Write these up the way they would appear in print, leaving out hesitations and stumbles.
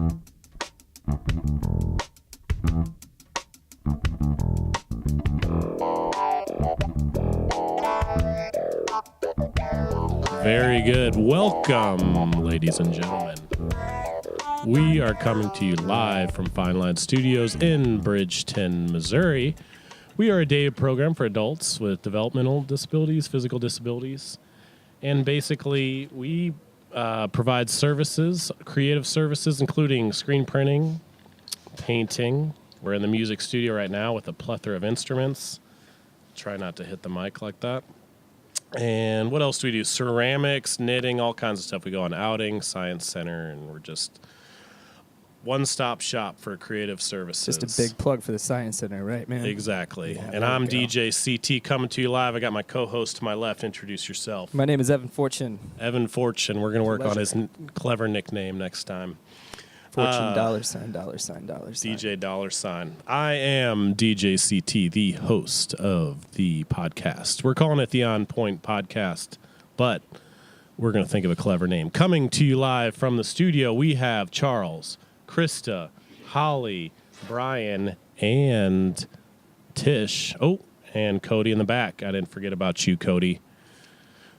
Very good. Welcome, ladies and gentlemen. We are coming to you live from Fine Line Studios in Bridgeton, Missouri. We are a day program for adults with developmental disabilities, physical disabilities, and basically we provide services, creative services, including screen printing, painting. We're in the music studio right now with a plethora of instruments. Try not to hit the mic like that. And what else do we do? Ceramics, knitting, all kinds of stuff. We go on outings, science center, and we're just one-stop shop for creative services. Just a big plug for the science center, right, man? Exactly. Yeah, and I'm DJ CT coming to you live. I got my co-host to my left. Introduce yourself. My name is Evan Fortune. Evan Fortune. We're going to work on his clever nickname next time. Fortune, $, $, DJ $. I am DJ CT, the host of the podcast. We're calling it the On Point Podcast, but we're going to think of a clever name. Coming to you live from the studio, we have Charles, Christa, Holly, Brian, and Tish. Oh, and Cody in the back. I didn't forget about you, Cody.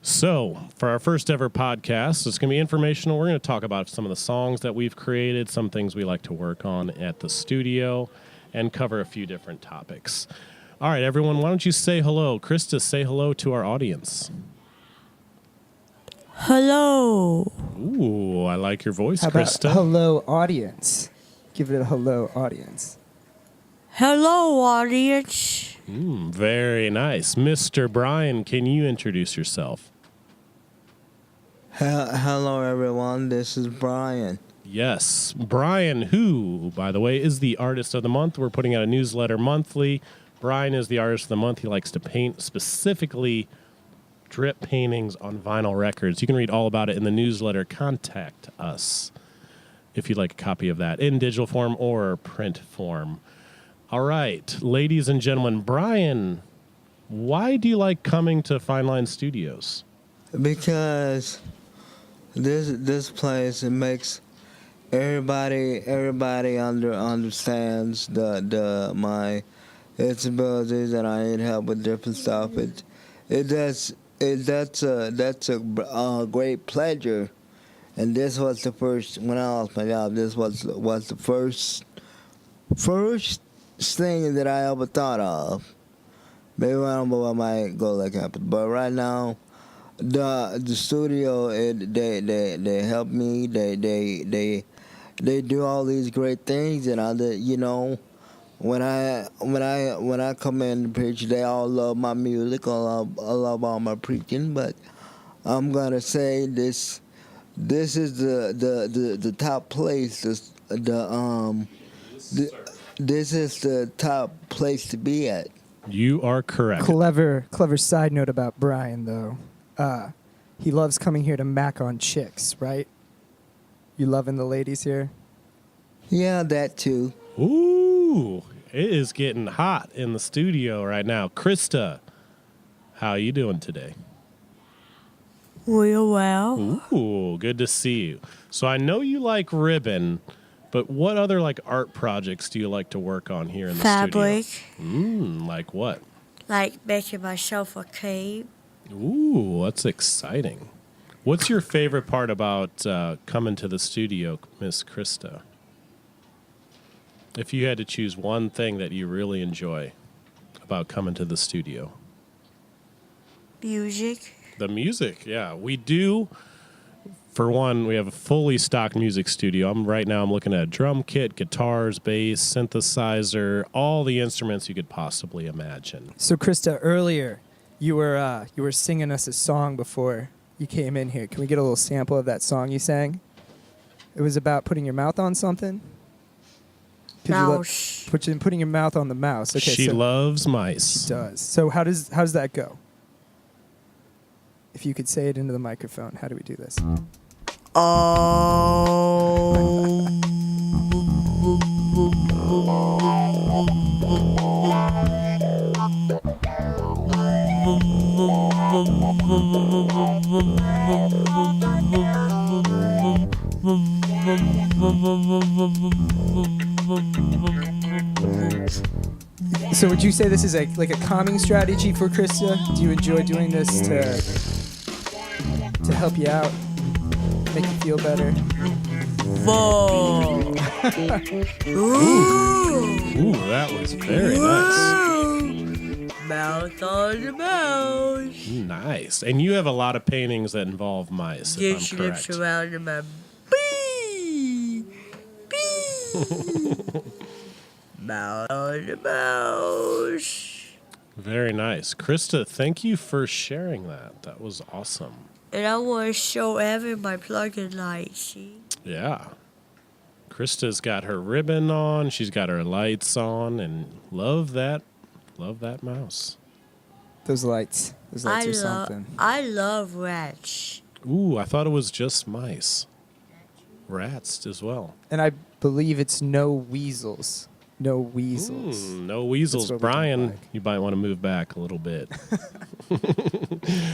So, for our first ever podcast, it's going to be informational. We're going to talk about some of the songs that we've created, some things we like to work on at the studio, and cover a few different topics. All right, everyone, why don't you say hello? Christa, say hello to our audience. Hello. Ooh, I like your voice, How about Christa. hello, audience? Give it a hello, audience. Hello, audience. Very nice. Mr. Brian, can you introduce yourself? Hello, everyone. This is Brian. Yes, Brian, who, by the way, is the Artist of the Month. We're putting out a newsletter monthly. Brian is the Artist of the Month. He likes to paint, specifically drip paintings on vinyl records. You can read all about it in the newsletter. Contact us if you'd like a copy of that in digital form or print form. All right, ladies and gentlemen, Brian, why do you like coming to Fine Line Studios? Because this place, it makes everybody understands my disabilities, and I need help with different stuff. That's a great pleasure. And this was the first, when I lost my job, this was the first thing that I ever thought of. Maybe I don't know what might go like that, but right now, the studio, they help me. They do all these great things, and when I come in to preach, they all love my music. I love all my preaching, but I'm gonna say this is the top place. This is the top place to be at. You are correct. Clever side note about Brian, though. He loves coming here to mac on chicks, right? You loving the ladies here? Yeah, that too. Ooh, it is getting hot in the studio right now. Christa, how are you doing today? Real well. Ooh, good to see you. So I know you like ribbon, but what other art projects do you like to work on here in the Fabric. studio? Like what? Like making myself a cape. Ooh, that's exciting. What's your favorite part about coming to the studio, Miss Christa? If you had to choose one thing that you really enjoy about coming to the studio. Music. The music, yeah. We do. For one, we have a fully stocked music studio. Right now I'm looking at a drum kit, guitars, bass, synthesizer, all the instruments you could possibly imagine. So, Christa, earlier you were singing us a song before you came in here. Can we get a little sample of that song you sang? It was about putting your mouth on something. Mouse. Putting your mouth on the mouse. Okay, She loves mice. She does. So how does that go? If you could say it into the microphone, how do we do this? So would you say this is like a calming strategy for Christa? Do you enjoy doing this to help you out, make you feel better? Whoa. Ooh, that was very nice. Mouth on the mouse. Nice. And you have a lot of paintings that involve mice, Get if I'm your lips correct. around in my bee. Bee. Mouth on the mouse. Very nice. Christa, thank you for sharing that. That was awesome. And I want to show Evan my plug-in light, see? Yeah. Krista's got her ribbon on, she's got her lights on, and love that mouse. Those lights are something. I love rats. Ooh, I thought it was just mice. Rats as well. And I believe it's no weasels. No weasels. No weasels. That's what we don't Brian, like. you might want to move back a little bit.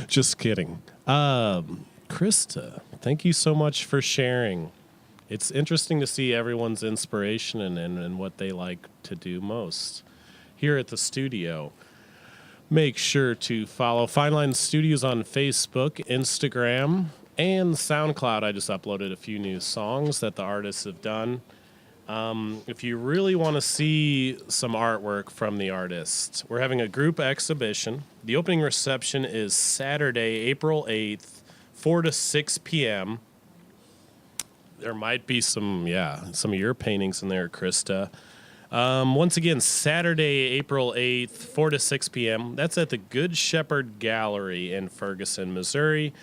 Just kidding. Krista, thank you so much for sharing. It's interesting to see everyone's inspiration and what they like to do most here at the studio. Make sure to follow Fine Line Studios on Facebook, Instagram, and SoundCloud. I just uploaded a few new songs that the artists have done. If you really want to see some artwork from the artists, we're having a group exhibition. The opening reception is Saturday, April 8th, 4 to 6 p.m. There might be some of your paintings in there, Krista. Once again, Saturday, April 8th, 4 to 6 p.m. That's at the Good Shepherd Gallery in Ferguson, Missouri.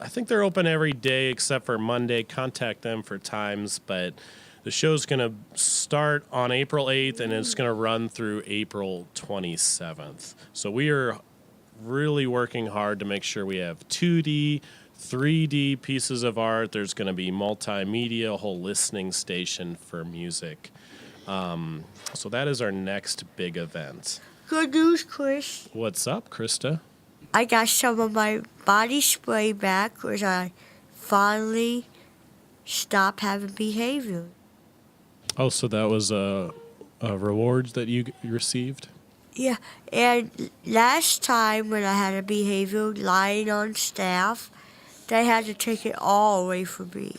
I think they're open every day except for Monday. Contact them for times, but the show's going to start on April 8th, and it's going to run through April 27th. So we are really working hard to make sure we have 2D, 3D pieces of art. There's going to be multimedia, a whole listening station for music. So that is our next big event. Good news, Chris. What's up, Krista? I got some of my body spray back because I finally stopped having behavior. Oh, so that was a reward that you received? Yeah, and last time when I had a behavior lying on staff, they had to take it all away from me.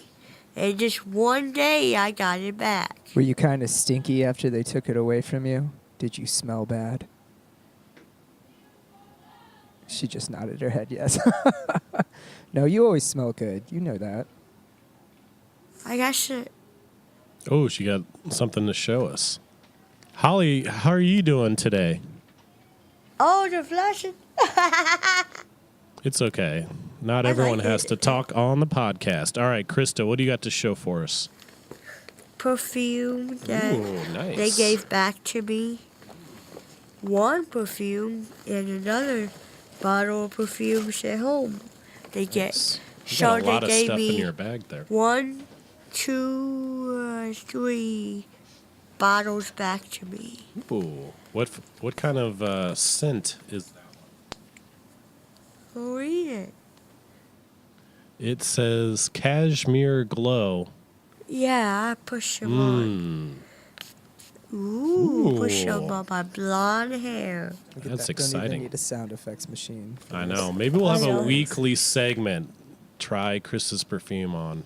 And just one day I got it back. Were you kind of stinky after they took it away from you? Did you smell bad? She just nodded her head yes. No, you always smell good. You know that. I guess it. Oh, she got something to show us. Holly, how are you doing today? Oh, the flashing. It's okay. Not I everyone like has it. to talk on the podcast. All right, Krista, what do you got to show for us? Perfume that Ooh, nice. they gave back to me. One perfume and another bottle of perfumes at home. They get Nice. You so got a lot they of gave stuff in me your bag there. 1, 2, 3 bottles back to me. Ooh, what kind of scent is that? Go read it. It says Cashmere Glow. Yeah, I push them on. Push them on my blonde hair. Look at That's that. Don't exciting. even need a sound effects machine. for I this. know. Maybe we'll have I a know. weekly segment. Try Krista's perfume on.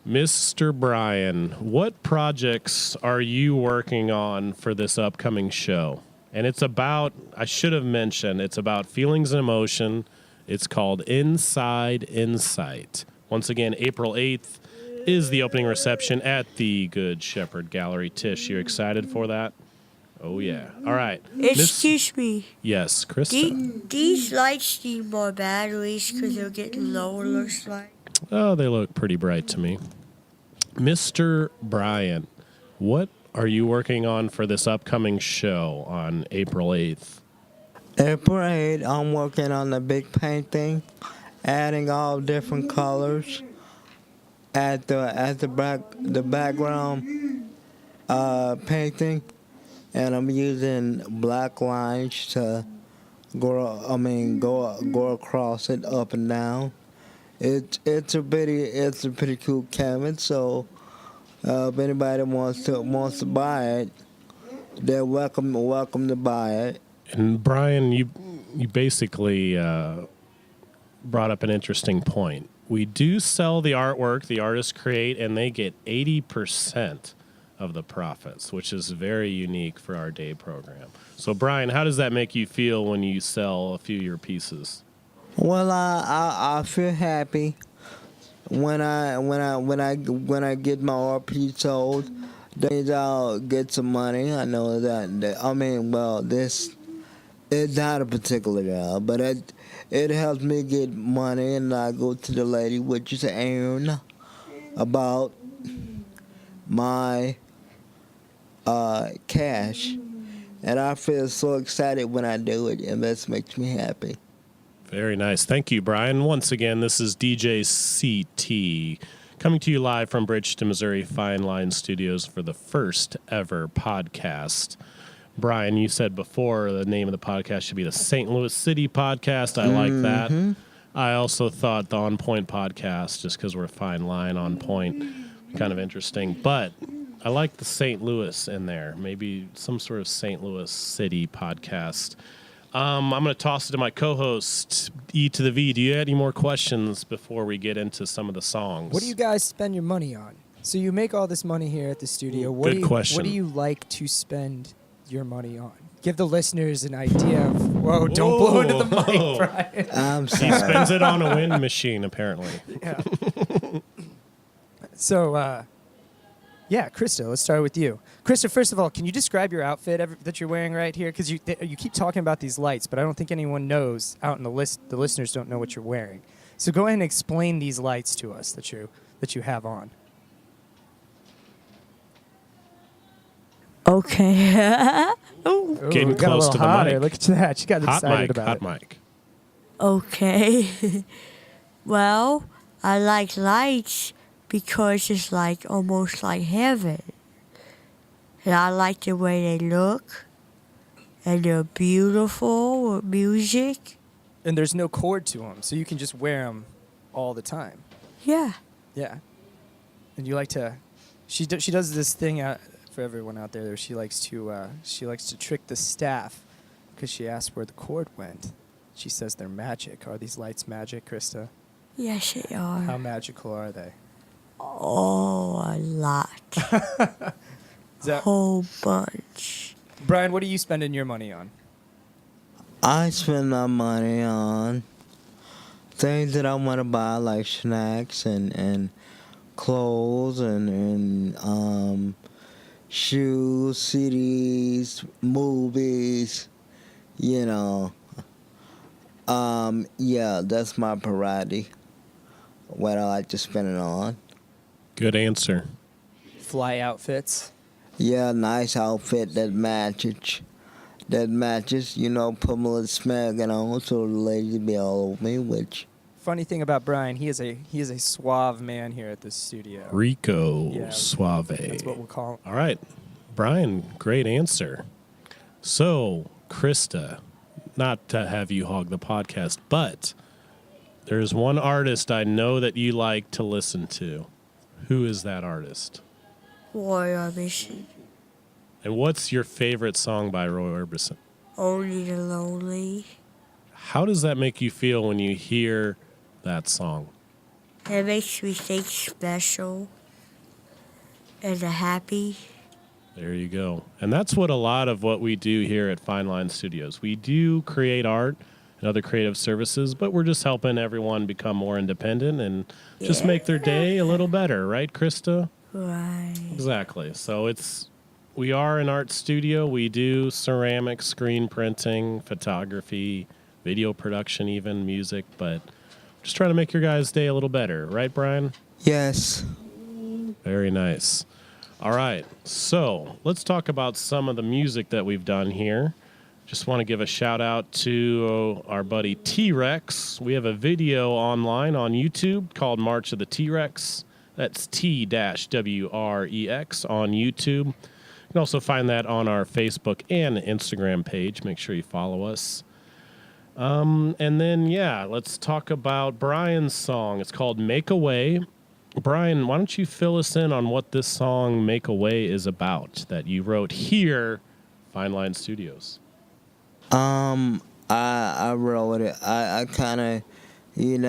Mr. Brian, what projects are you working on for this upcoming show? And it's about, I should have mentioned, it's about feelings and emotion. It's called Inside Insight. Once again, April 8th is the opening reception at the Good Shepherd Gallery. Tish, you excited for that? Oh, yeah. All right. Excuse me. Yes, Krista. These lights need more batteries because they're getting lower, looks like. Oh, they look pretty bright to me. Mr. Brian, what are you working on for this upcoming show on April 8th? April 8th, I'm working on the big painting, adding all different colors at the background painting, and I'm using black lines to go across it up and down, it's a pretty cool canvas. So if anybody wants to buy it, they're welcome to buy it. And Brian, you basically brought up an interesting point. We do sell the artwork the artists create, and they get 80% of the profits, which is very unique for our day program. So, Brian, how does that make you feel when you sell a few of your pieces? Well, I feel happy when I get my art piece sold. Then I'll get some money. I know that. I mean, well, this is not a particular job, but it helps me get money, and I go to the lady, which is Aaron, about my cash, and I feel so excited when I do it, and that makes me happy. Very nice. Thank you, Brian. Once again, this is DJ CT coming to you live from Bridgeton, Missouri Fine Line Studios for the first ever podcast. Brian, you said before the name of the podcast should be the St. Louis City Podcast. I like that. I also thought the On Point Podcast, just because we're a fine line on point, kind of interesting. But I like the St. Louis in there. Maybe some sort of St. Louis City Podcast. I'm going to toss it to my co-host, E to the V. Do you have any more questions before we get into some of the songs? What do you guys spend your money on? So you make all this money here at the studio. Good question. What do you like to spend your money on? Give the listeners an idea of, whoa, don't blow into the mic, Brian. I'm sorry. He spends it on a wind machine, apparently. Yeah. So, yeah, Christa, let's start with you. Christa, first of all, can you describe your outfit that you're wearing right here? Because you keep talking about these lights, but I don't think anyone knows out in the listeners don't know what you're wearing. So go ahead and explain these lights to us that you have on. Okay. Ooh, Getting it got close a little to the hotter. mic. Look at that. She got Hot excited mic, about hot it. mic. Okay. Well, I like lights because it's like almost like heaven. And I like the way they look. And they're beautiful with music. And there's no cord to them, so you can just wear them all the time. Yeah. Yeah. And you like to, she does this thing for everyone out there where she likes to trick the staff because she asked where the cord went. She says they're magic. Are these lights magic, Christa? Yes, they are. How magical are they? Oh, a lot. Is that, Whole bunch. Brian, what are you spending your money on? I spend my money on things that I want to buy, like snacks and clothes and shoes, CDs, movies, you know. Yeah, that's my priority, what I like to spend it on. Good answer. Fly outfits. Yeah, nice outfit that matches, you know, put my little smagging on so the ladies be all over me, which... Funny thing about Brian, he is a suave man here at this studio. Rico Yeah, Suave. That's what we'll call him. All right. Brian, great answer. So, Christa, not to have you hog the podcast, but there's one artist I know that you like to listen to. Who is that artist? Roy Orbison. And what's your favorite song by Roy Orbison? Only the Lonely. How does that make you feel when you hear that song? It makes me think special and happy. There you go. And that's what a lot of what we do here at Fine Line Studios. We do create art and other creative services, but we're just helping everyone become more independent and just make their day a little better, right, Christa? Right. Exactly. So we are an art studio. We do ceramic, screen printing, photography, video production, even music, but just trying to make your guys' day a little better, right, Brian? Yes. Very nice. All right, so let's talk about some of the music that we've done here. Just want to give a shout out to our buddy T-Rex. We have a video online on YouTube called March of the T-Rex. That's T-WREX on YouTube. You can also find that on our Facebook and Instagram page. Make sure you follow us. And then, let's talk about Brian's song. It's called Make a Way. Brian, why don't you fill us in on what this song Make a Way is about that you wrote here, Fine Line Studios? I wrote it. I kind of, want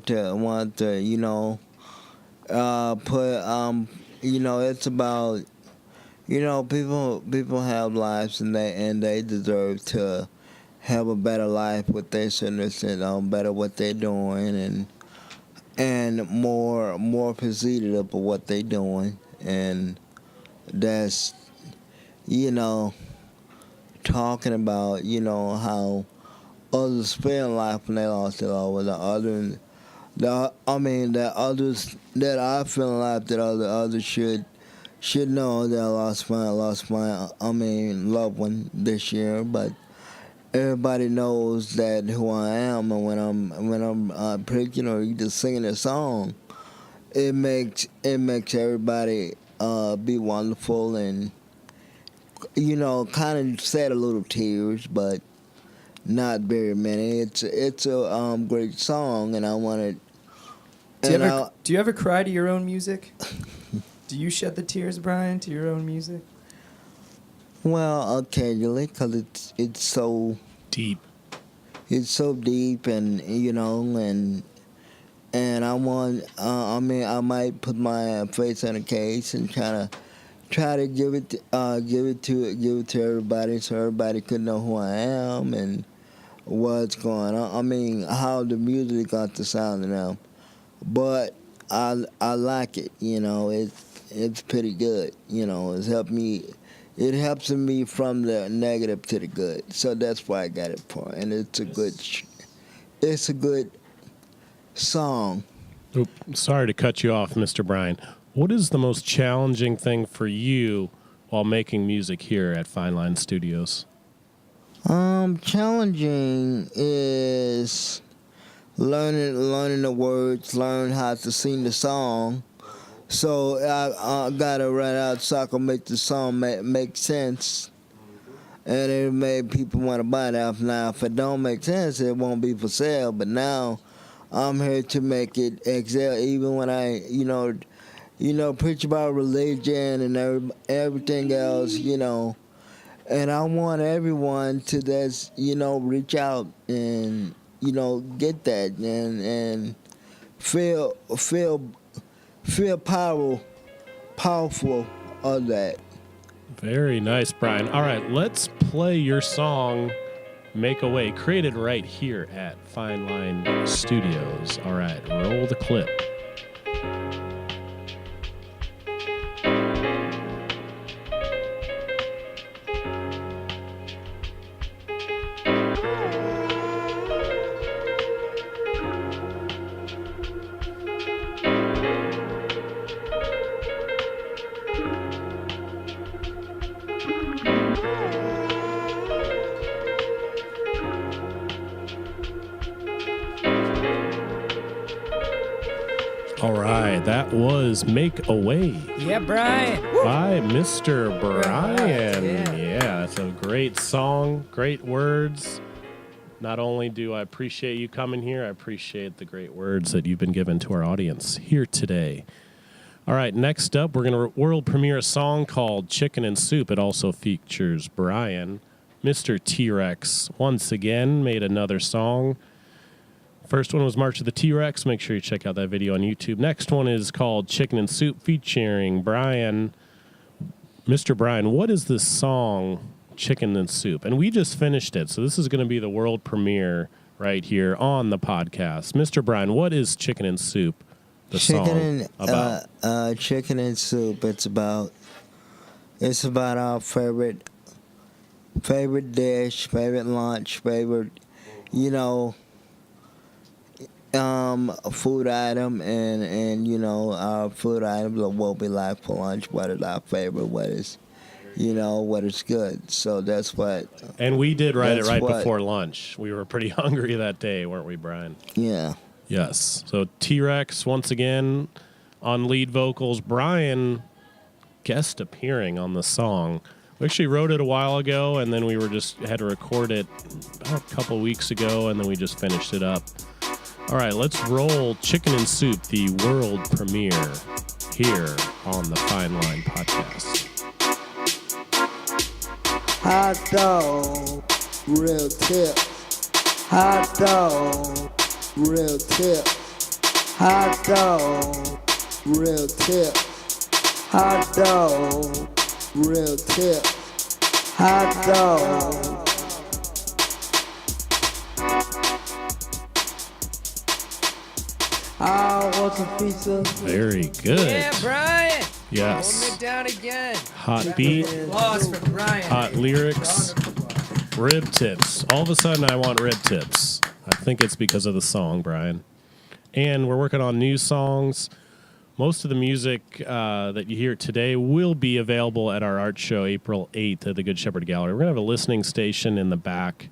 to, it's about, people have lives and they deserve to have a better life with their sinners and better what they're doing and more appreciative of what they're doing, and that's talking about how others feel life when they lost it all, the others that I feel in life that others should know that I lost my loved one this year, but everybody knows that who I am, and when I'm preaching or either singing a song, it makes everybody be wonderful and kind of shed a little tears, but not very many. It's a great song, and I wanted. Do you ever cry to your own music? Do you shed the tears, Brian, to your own music? Well, occasionally, because it's so deep. It's so deep, and and I want. I might put my face on a case and try to give it to everybody, so everybody could know who I am and what's going on. How the music got to sound now, but I like it. It's pretty good. It's helped me. It helps me from the negative to the good. So that's why I got it for. And it's a good song. Oop, sorry to cut you off, Mr. Brian. What is the most challenging thing for you while making music here at Fine Line Studios? Challenging is learning the words, learn how to sing the song. So I gotta write out so I can make the song make sense, and it made people want to buy it. Now, if it don't make sense, it won't be for sale. But now, I'm here to make it excel. Even when I, preach about religion and everything else, and I want everyone to just, reach out and, get that and feel powerful of that. Very nice, Brian. All right, let's play your song, Make a Way, created right here at Fine Line Studios. All right, roll the clip. All right, that was Make a Way. Yeah, Brian. By Mr. Brian. Yeah. Yeah, that's a great song, great words. Not only do I appreciate you coming here, I appreciate the great words that you've been given to our audience here today. All right, next up, we're going to world premiere a song called Chicken and Soup. It also features Brian. Mr. T-Rex once again made another song. First one was March of the T-Rex. Make sure you check out that video on YouTube. Next one is called Chicken and Soup featuring Brian. Mr. Brian, what is this song, Chicken and Soup? And we just finished it, so this is going to be the world premiere right here on the podcast. Mr. Brian, what is Chicken and Soup, the song about? Chicken and Soup, it's about our favorite dish, favorite lunch, favorite, food item, and our food items of what we like for lunch, what is our favorite, what is good. So that's what. And we did write it right before lunch. We were pretty hungry that day, weren't we, Brian? Yeah. Yes. So T-Rex once again on lead vocals. Brian guest appearing on the song. We actually wrote it a while ago, and then we had to record it about a couple weeks ago, and then we just finished it up. All right, let's roll Chicken and Soup, the world premiere, here on the Fine Line Podcast. Hot dog, real tip. Hot dog, real tip. Hot dog, real tip. Hot dog, real tip. Hot dog. I want some pizza. Very good. Yeah, Brian. Yes. Holding it down again. Hot beat, Applause for Brian. hot lyrics, rib tips. All of a sudden, I want rib tips. I think it's because of the song, Brian. And we're working on new songs. Most of the music that you hear today will be available at our art show April 8th at the Good Shepherd Gallery. We're going to have a listening station in the back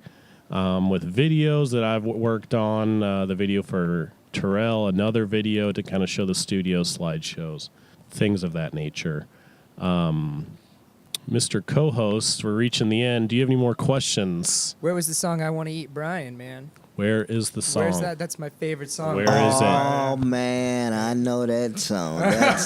with videos that I've worked on, the video for Terrell, another video to kind of show the studio slideshows, things of that nature. Mr. Co-host, we're reaching the end. Do you have any more questions? Where was the song I Want to Eat Brian, man? Where is the song? Where's that? That's my favorite song. Where is it? Oh man, I know that song. That's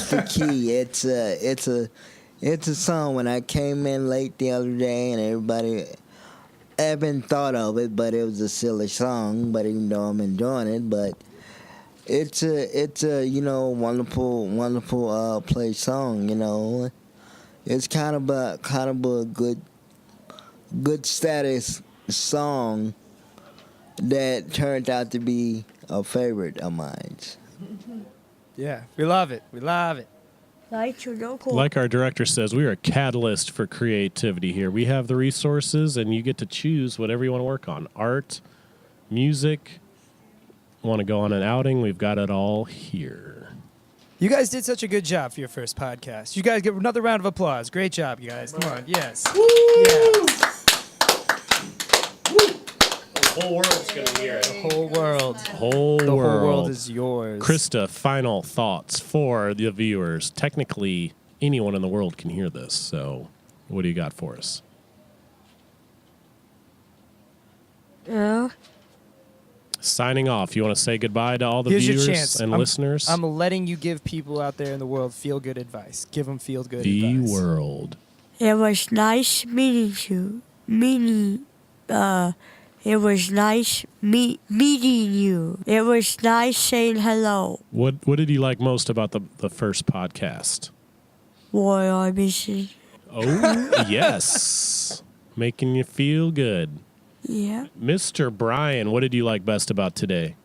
the key. It's a song. When I came in late the other day, and everybody haven't thought of it, but it was a silly song. But even though I'm enjoying it, but it's a wonderful play song. It's kind of a good status song that turned out to be a favorite of mine. Yeah, we love it. We love it. Like our director says, we are a catalyst for creativity here. We have the resources, and you get to choose whatever you want to work on. Art, music, want to go on an outing, we've got it all here. You guys did such a good job for your first podcast. You guys give another round of applause. Great job, you guys. Come on. Yes. Woo! Yes. The whole world's going to hear it. The whole world. The The whole world is yours. Christa, final thoughts for the viewers. Technically, anyone in the world can hear this, so what do you got for us? Yeah. Signing off. You want to say goodbye to all the Here's your viewers chance. and listeners? I'm letting you give people out there in the world feel-good advice. Give them feel-good the advice. world. It was nice meeting you. It was nice meeting you. It was nice saying hello. What did you like most about the first podcast? Boy, I miss you. Oh, yes. Making you feel good. Yeah. Mr. Brian, what did you like best about today?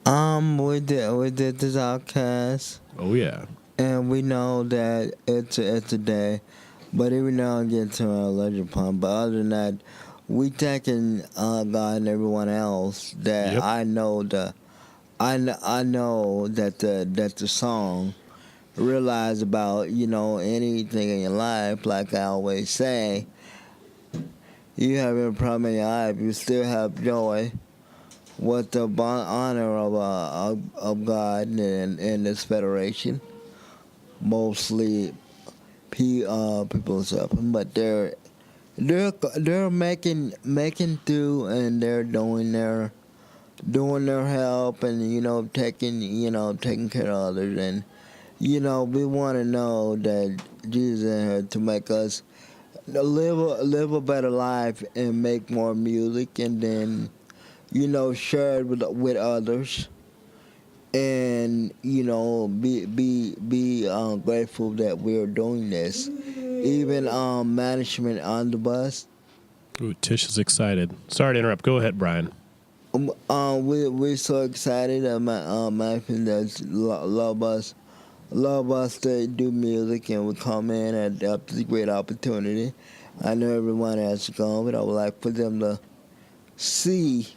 We did this outcast, Oh, yeah. and we know that it's a day, but every now and again to our legend pump. But other than that, we thanking God and everyone else that Yep. I know that the song realize about anything in your life. Like I always say, you have a problem in your life, you still have joy. With the honor of God and this federation, mostly people suffering, but they're making through, and they're doing their help, and taking care of others, and we want to know that Jesus is here to make us live a better life and make more music, and then share it with others, and be grateful that we're doing this. Even management on the bus. Ooh, Tish is excited. Sorry to interrupt. Go ahead, Brian. We're so excited. Management that love us to do music, and we come in and that's a great opportunity. I know everyone has to come, but I would like for them to see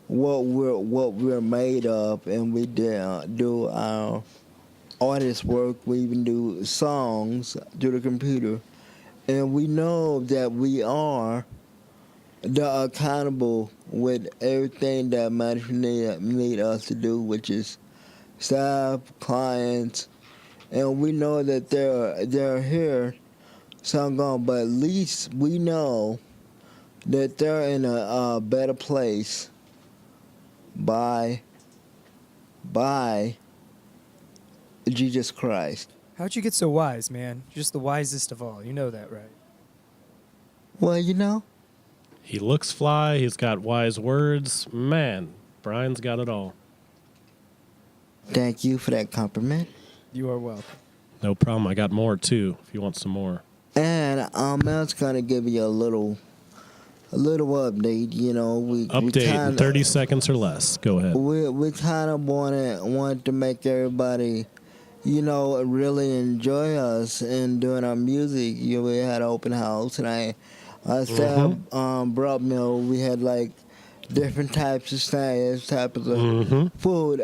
what we're made of, and we do our artist work. We even do songs through the computer, and we know that we are accountable with everything that management need us to do, which is staff, clients, and we know that they're here, some gone, but at least we know that they're in a better place by Jesus Christ. How'd you get so wise, man? You're just the wisest of all. You know that, right? Well, you know, He looks fly. He's got wise words. Man, Brian's got it all. thank you for that compliment. You are welcome. No problem. I got more, too, if you want some more. And I was gonna give you a little update. You know, we Update in kinda, 30 seconds or less. Go ahead. We kind of wanted to make everybody, you know, really enjoy us and doing our music. You know, we had an open house, and I said brought meal. We had like different types of snacks, types of food.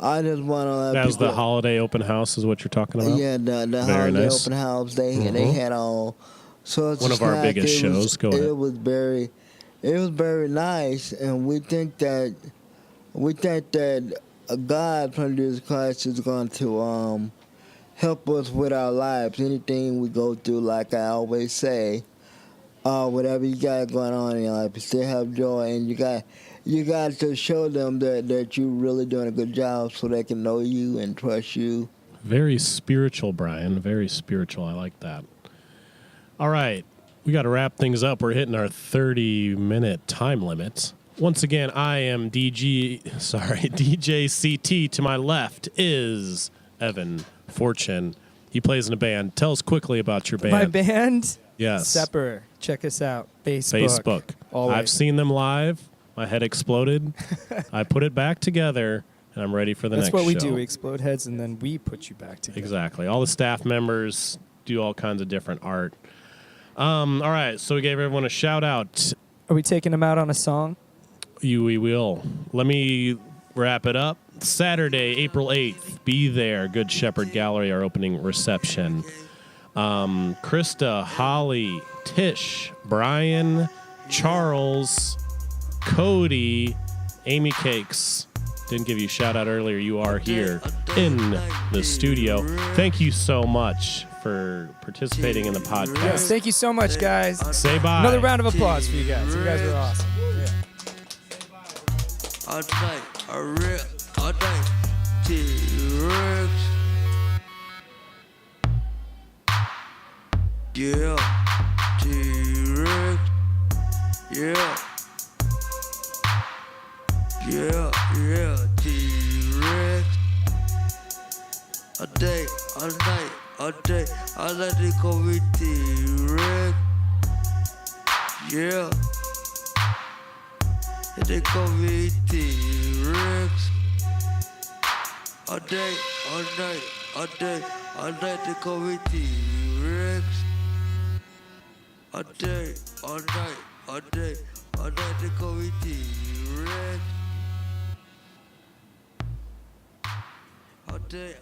I just want to let That was people, the holiday open house is what you're talking about? yeah, the Very holiday nice. open house. They had all sorts One of of our snacks. biggest shows. Go ahead. It was very nice, and we think that God from Jesus Christ is going to help us with our lives. Anything we go through, like I always say, whatever you got going on in your life, you still have joy, and you got to show them that you're really doing a good job, so they can know you and trust you. Very spiritual, Brian. Very spiritual. I like that. All right. We got to wrap things up. We're hitting our 30-minute time limit. Once again, I am DJ CT. To my left is Evan Fortune. He plays in a band. Tell us quickly about your band. My band? Yes. Sepper. Check us out. Facebook. Always. I've seen them live. My head exploded. I put it back together, and I'm ready for the That's next what we show. do. We explode heads, and then we put you back together. Exactly. All the staff members do all kinds of different art. All right, so we gave everyone a shout out. Are we taking them out on a song? We will. Let me wrap it up. Saturday, April 8th, be there. Good Shepherd Gallery, our opening reception. Christa, Holly, Tish, Brian, Charles, Cody, Amy Cakes. Didn't give you a shout out earlier. You are here in the studio. Thank you so much for participating in the podcast. Yes, thank you so much, guys. Say bye. Another round of applause for you guys. You guys were awesome. Yeah. All night, all night, T-Rex. Yeah, T-Rex. Yeah. Yeah, T-Rex. All day, all night, all day, I like to call me T-Rex. Yeah. And they call me T-Rex. All day, all night, all day, all night they call me T-Rex. All day, all night, all day, all night they call me T-Rex. All day,